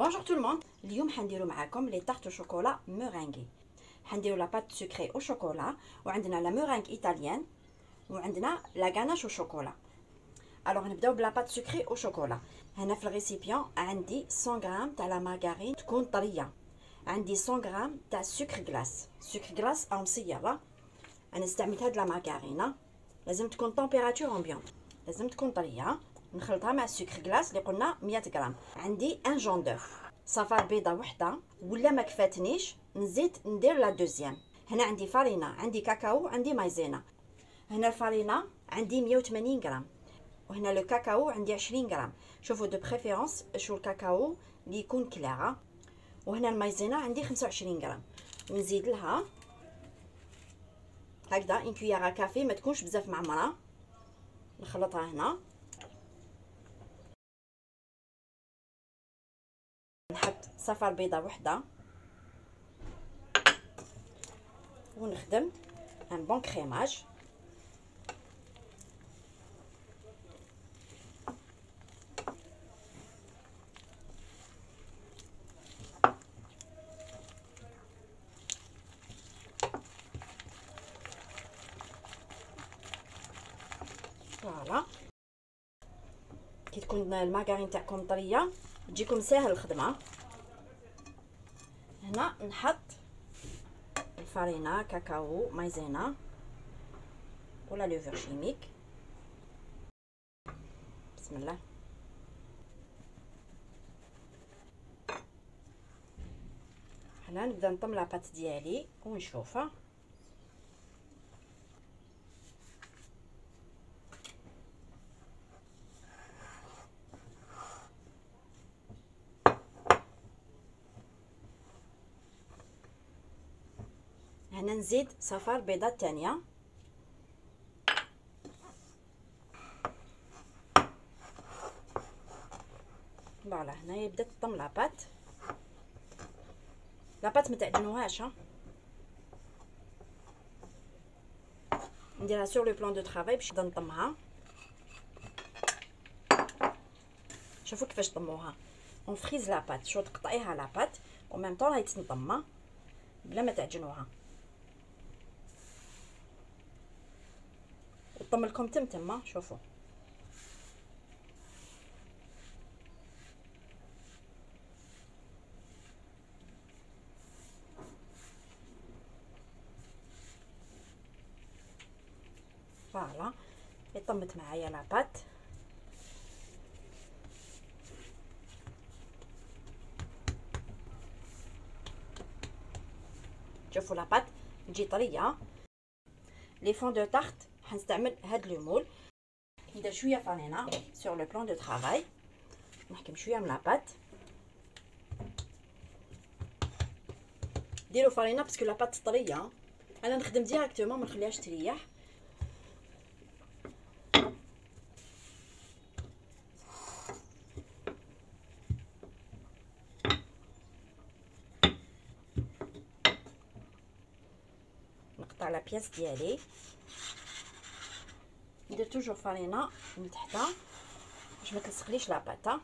Bonjour tout le monde. اليوم حنديرو معاكم لي تارت شوكولا مورينغي. حنديرو لا بات سكري او شوكولا وعندنا لا مورينغ ايطاليان وعندنا لا غاناش او شوكولا. الوغ نبداو بلا بات سكري او شوكولا. هنا في الريسيبيون عندي 100 غرام تاع لا مارغرين تكون طريه، عندي 100 غرام تاع سكر غلاس، سكر غلاس او مصيره. انا استعملت هاد لا مارغرينه، لازم تكون طومبيراتور امبيونت، لازم تكون طريه. نخلطها مع السكر غلاس اللي قلنا 100 غرام. عندي ان جون دوف، صفار بيضه وحده، ولا ما كفاتنيش نزيد ندير لا دوزيام. هنا عندي فارينه، عندي كاكاو، عندي مايزينا. هنا الفارينه عندي 180 غرام، وهنا لو كاكاو عندي 20 غرام. شوفوا دو بريفيرونس شو الكاكاو اللي يكون كلاعه. وهنا المايزينا عندي 25 غرام. ونزيد لها هكذا ان كوياره كافي، ما تكونش بزاف معمره. نخلطها هنا، نحط صفار بيضه وحده ونخدم ان بون كريماج. فوالا كي تكون المارغرين تاعكم طريه تجيكم ساهل الخدمه. هنا نحط الفارينه، كاكاو، مايزينا ولا لوفر شيميك. بسم الله. هنا نبدا نطم لاباط ديالي ونشوفها. هنا نزيد صفار بيضه الثانيه. فوالا هنا يبدا تطم لاباط. لاباط ما تعجنوهاش، نديرها سور لو بلان دو طرافاي باش نبدا نطمها. شوفوا كيفاش طموها. اون فريز لاباط، شو تقطعيها لاباط و ميم طون هاي تنطمى بلا ما تعجنوها. وطم لكم تما شوفوا. فوالا طمت معايا لاباط. شوفوا لاباط تجي طريه. لي فون دو تارت حنستعمل هاد لو مول. ندير شويه فارينه سور لو بلان دو طرافاي، نحكم شويه من لاباط. ديروا فارينه باسكو لاباط طريه. انا نخدم ديريكتومون ما نخليهاش تريح. نقطع لا بياس ديالي، ندير توجور فارينه من تحت باش ما تلصقليش لاباط.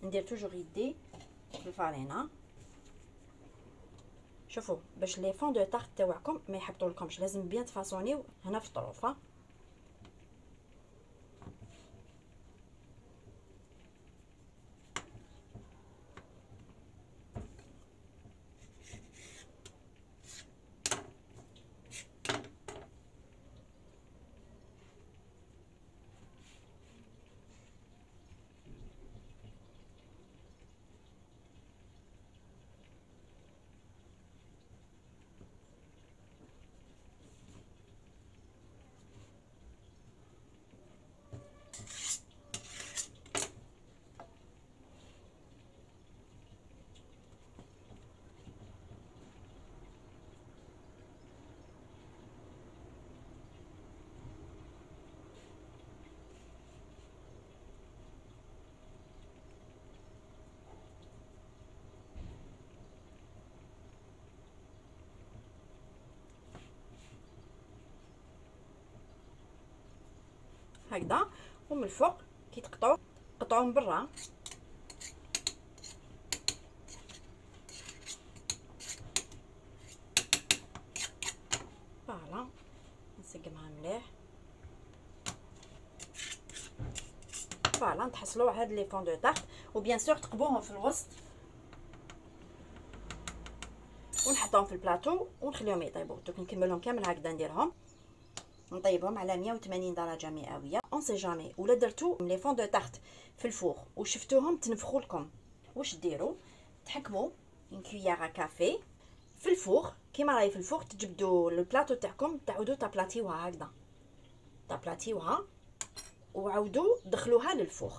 ندير توجور يدي في الفارينه. شوفوا باش لي فون دو تارت تاعكم ما يحبطولكمش، لازم بيان تفاصونيو هنا في الطروفه. هكذا، ومن الفوق كي تقطعوهم برا. فوالا نسقمها مليح. فوالا نتحصلوا هاد لي فون دو طارت، وبيان سور تقبوهم في الوسط ونحطوهم في البلاطو ونخليهم يطيبوا. دوك نكملهم كامل هكذا، نديرهم نطيبهم على 180 درجه مئويه. اون سي جامي ولا درتو لي فون دو طارت في الفوغ وشفتوهم تنفخوا لكم، واش ديروا؟ تحكموا اون كويير كافي في الفوغ كيما راهي في الفوغ، تجبدوا البلاطو تاعكم تعودوا تابلاطيوها هكذا، تابلاطيوها وعاودوا دخلوها للفوغ.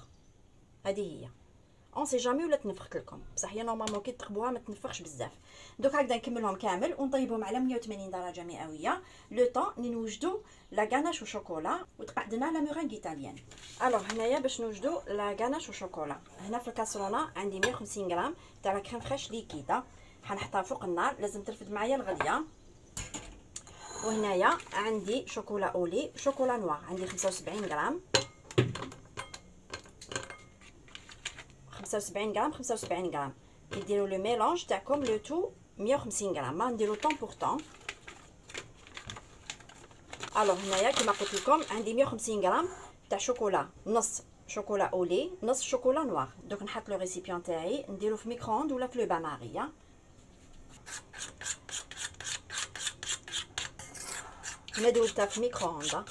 هذه هي اون سي جامي ولا تنفخت لكم، بصح هي نورمالمون كي تقبوها ما تنفخش بزاف. دوك هكذا نكملهم كامل ونطيبهم على 180 درجه مئويه لو طون ني نوجدوا لا غاناش وشوكولا وتقعدنا لا مورينغ ايطاليان. الوغ هنايا باش نوجدوا لا غاناش وشوكولا، هنا في الكاسرونه عندي 150 غرام تاع لا كريم فريش ليكيده، حنحطها فوق النار، لازم ترفد معايا الغليه. وهنايا عندي شوكولا اولي شوكولا نوار، عندي 75 غرام 75 غرام 75 غرام. كي ديروا لو ميلونج تاعكم لو تو 150 غرام، ما نديرو طون بور طون. الوغ هنايا كيما قلت لكم عندي 150 غرام تاع شوكولا، نص شوكولا اولي نص شوكولا نوار. دوك نحط لو ريسيبيون تاعي نديرو في ميكرووند ولا في لو بان ماري. هنا دوزتها في ميكرووند،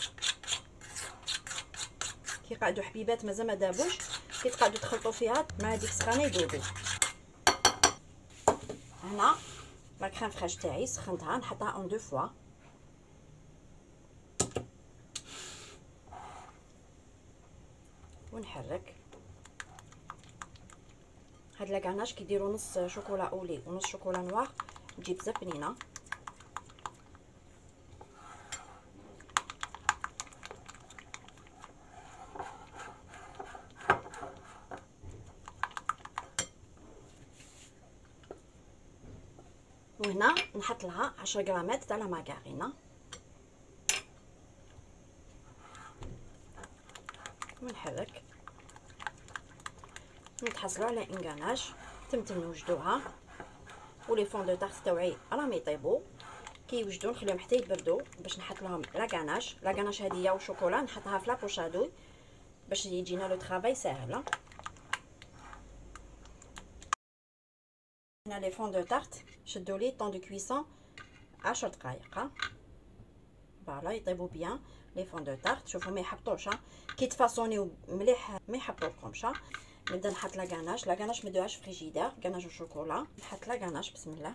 كي قعدوا حبيبات مازال ما دابوش، كي تقعدوا تخلطوا فيها مع هذيك السخانه يذوبوا. هنا لا كريم فريش تاعي سخنتها، نحطها اون دو فوا. ونحرك. هاد لا غاناش كيديروا نص شوكولا اولي ونص شوكولا نوار تجي بزاف بنينه. وهنا نحط لها 10 غرامات تاع لا مارغرينا ونحرك. نتحصلوا على ان غاناش تمتم نوجدوها، ولي فون دو طارت تاوعي راهم يطيبوا. كي يوجدوا نخليهم حتى يبردوا باش نحط لهم لا غاناش. لا غاناش هذه وشوكولا نحطها في لابوشادو باش يجينا لو طرافاي ساهل. هنا لي فون دو طارت شدوا لي طون دو كويسون 10 دقائق. فوالا يطيبوا بيان لي فون دو طارت. شوفوا ما يحبطوش، كي تفاصونيو مليح ما يحبطولكمش. نبدا نحط لا غاناش. لا غاناش ما نديرهاش فريجيدير، غاناش وشوكولا. نحط لا غاناش بسم الله.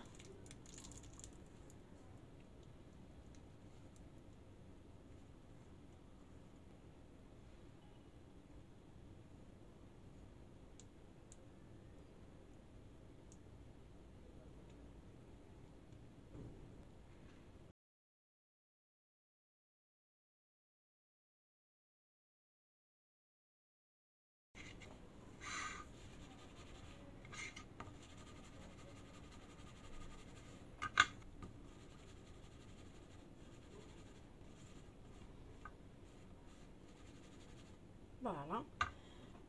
فوالا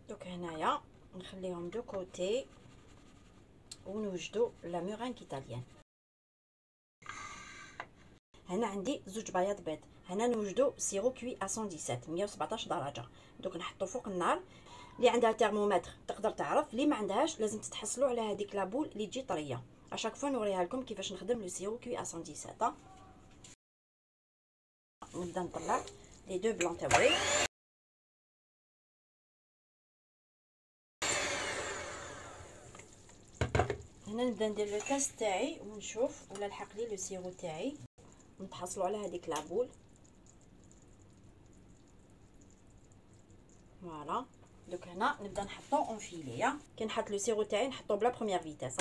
دوك هنايا نخليهم دو كوتي ونوجدوا لا مورينغ ايطاليان. هنا عندي زوج بياض بيض. هنا نوجدوا سيرو كوي 117 117 درجه. دوك نحطو فوق النار. اللي عندها ترمومتر تقدر تعرف، اللي ما عندهاش لازم تتحصلوا على هذيك لابول اللي تجي طريه. اشاك فوا نوريها لكم كيفاش نخدم لو سيرو كوي 117. نبدا نطلع لي دو بلون تاوعي. هنا نبدا ندير لو كاس تاعي ونشوف ولا لحق لي لو سيرو تاعي. نتحصلوا على هذيك لابول. فوالا دوك هنا نبدا نحطو اون فيلي. كي نحط لو سيرو تاعي نحطو بلا بروميير فيتاس.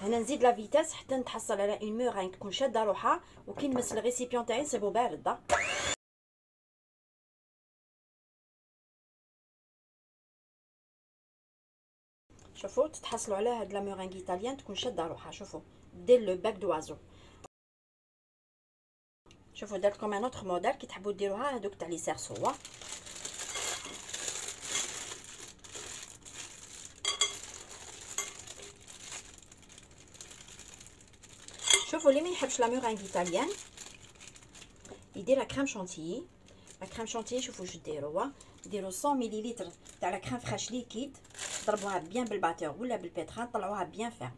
هنا نزيد لا فيتاس حتى نتحصل على اون مورينغ تكون شاده روحها، وكي نمس الريسيبيون تاعي نصيبو بارده. شوفوا تتحصلوا على هاد لا مورينغ ايطاليان تكون شاده روحها. شوفوا دير لو باك دوازو. شوفوا درت لكم ان اوتر موديل كي تحبوا ديروها هذوك تاع لي سيرسوا. شوفوا اللي ما يحبش لا مورينغ ايطاليان يدير لا كريم شونتيي. لا كريم شونتيي شوفوا واش ديروا، ديروا 100 مليلتر تاع لا كريم فريش ليكيد، ضربوها بيان بالباتور ولا بالبيتران، طلعوها بيان فيرم.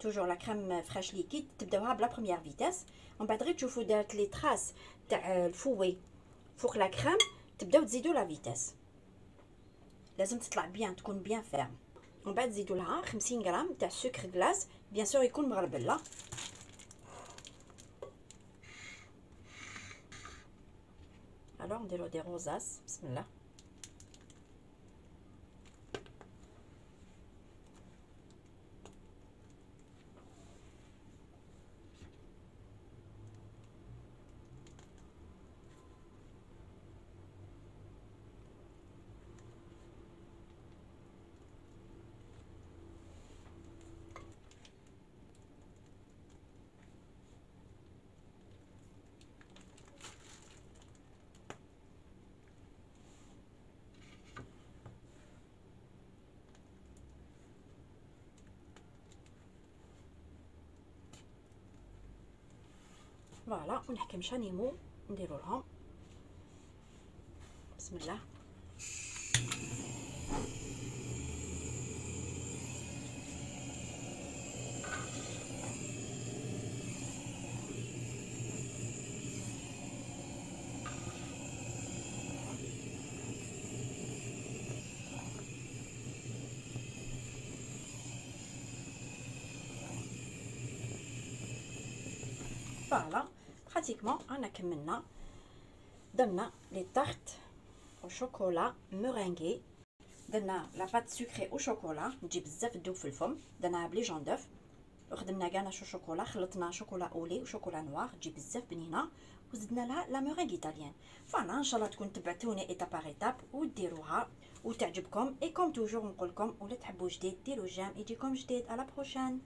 توجور لا كريم فريش ليكيد تبداوها بلا بروميير فيتاس، ومن بعد غير تشوفوا دارت لي تراس تاع الفوي فوق لا كريم، تبداو تزيدوا لا فيتاس. لازم تطلع بيان، تكون بيان فيرم. ومن بعد تزيدوا لها 50 غرام تاع سكر غلاس، بيان سور يكون مغربله. الوغ نديرو دي روزاس. بسم الله. فوالا ونحكم شانيمو نديرو لهم. بسم الله. فوالا براتيكمون رانا كملنا. درنا لي طارت او شوكولا مورينغي، درنا لا بات سكري او شوكولا تجي بزاف تذوب في الفم، درناها بلي جون دوف، وخدمنا كاناش شوكولا، خلطنا شوكولا اولي وشوكولا نوار تجي بزاف بنينه، وزدنا لها لا مورينغ ايطاليان. فوالا ان شاء الله تكون تبعتوني ايتاب باغ ايتاب وديروها وتعجبكم. اي كوم توجور نقول لكم، ولا تحبوا جديد ديروا جيم يجيكم جديد. على بروشان.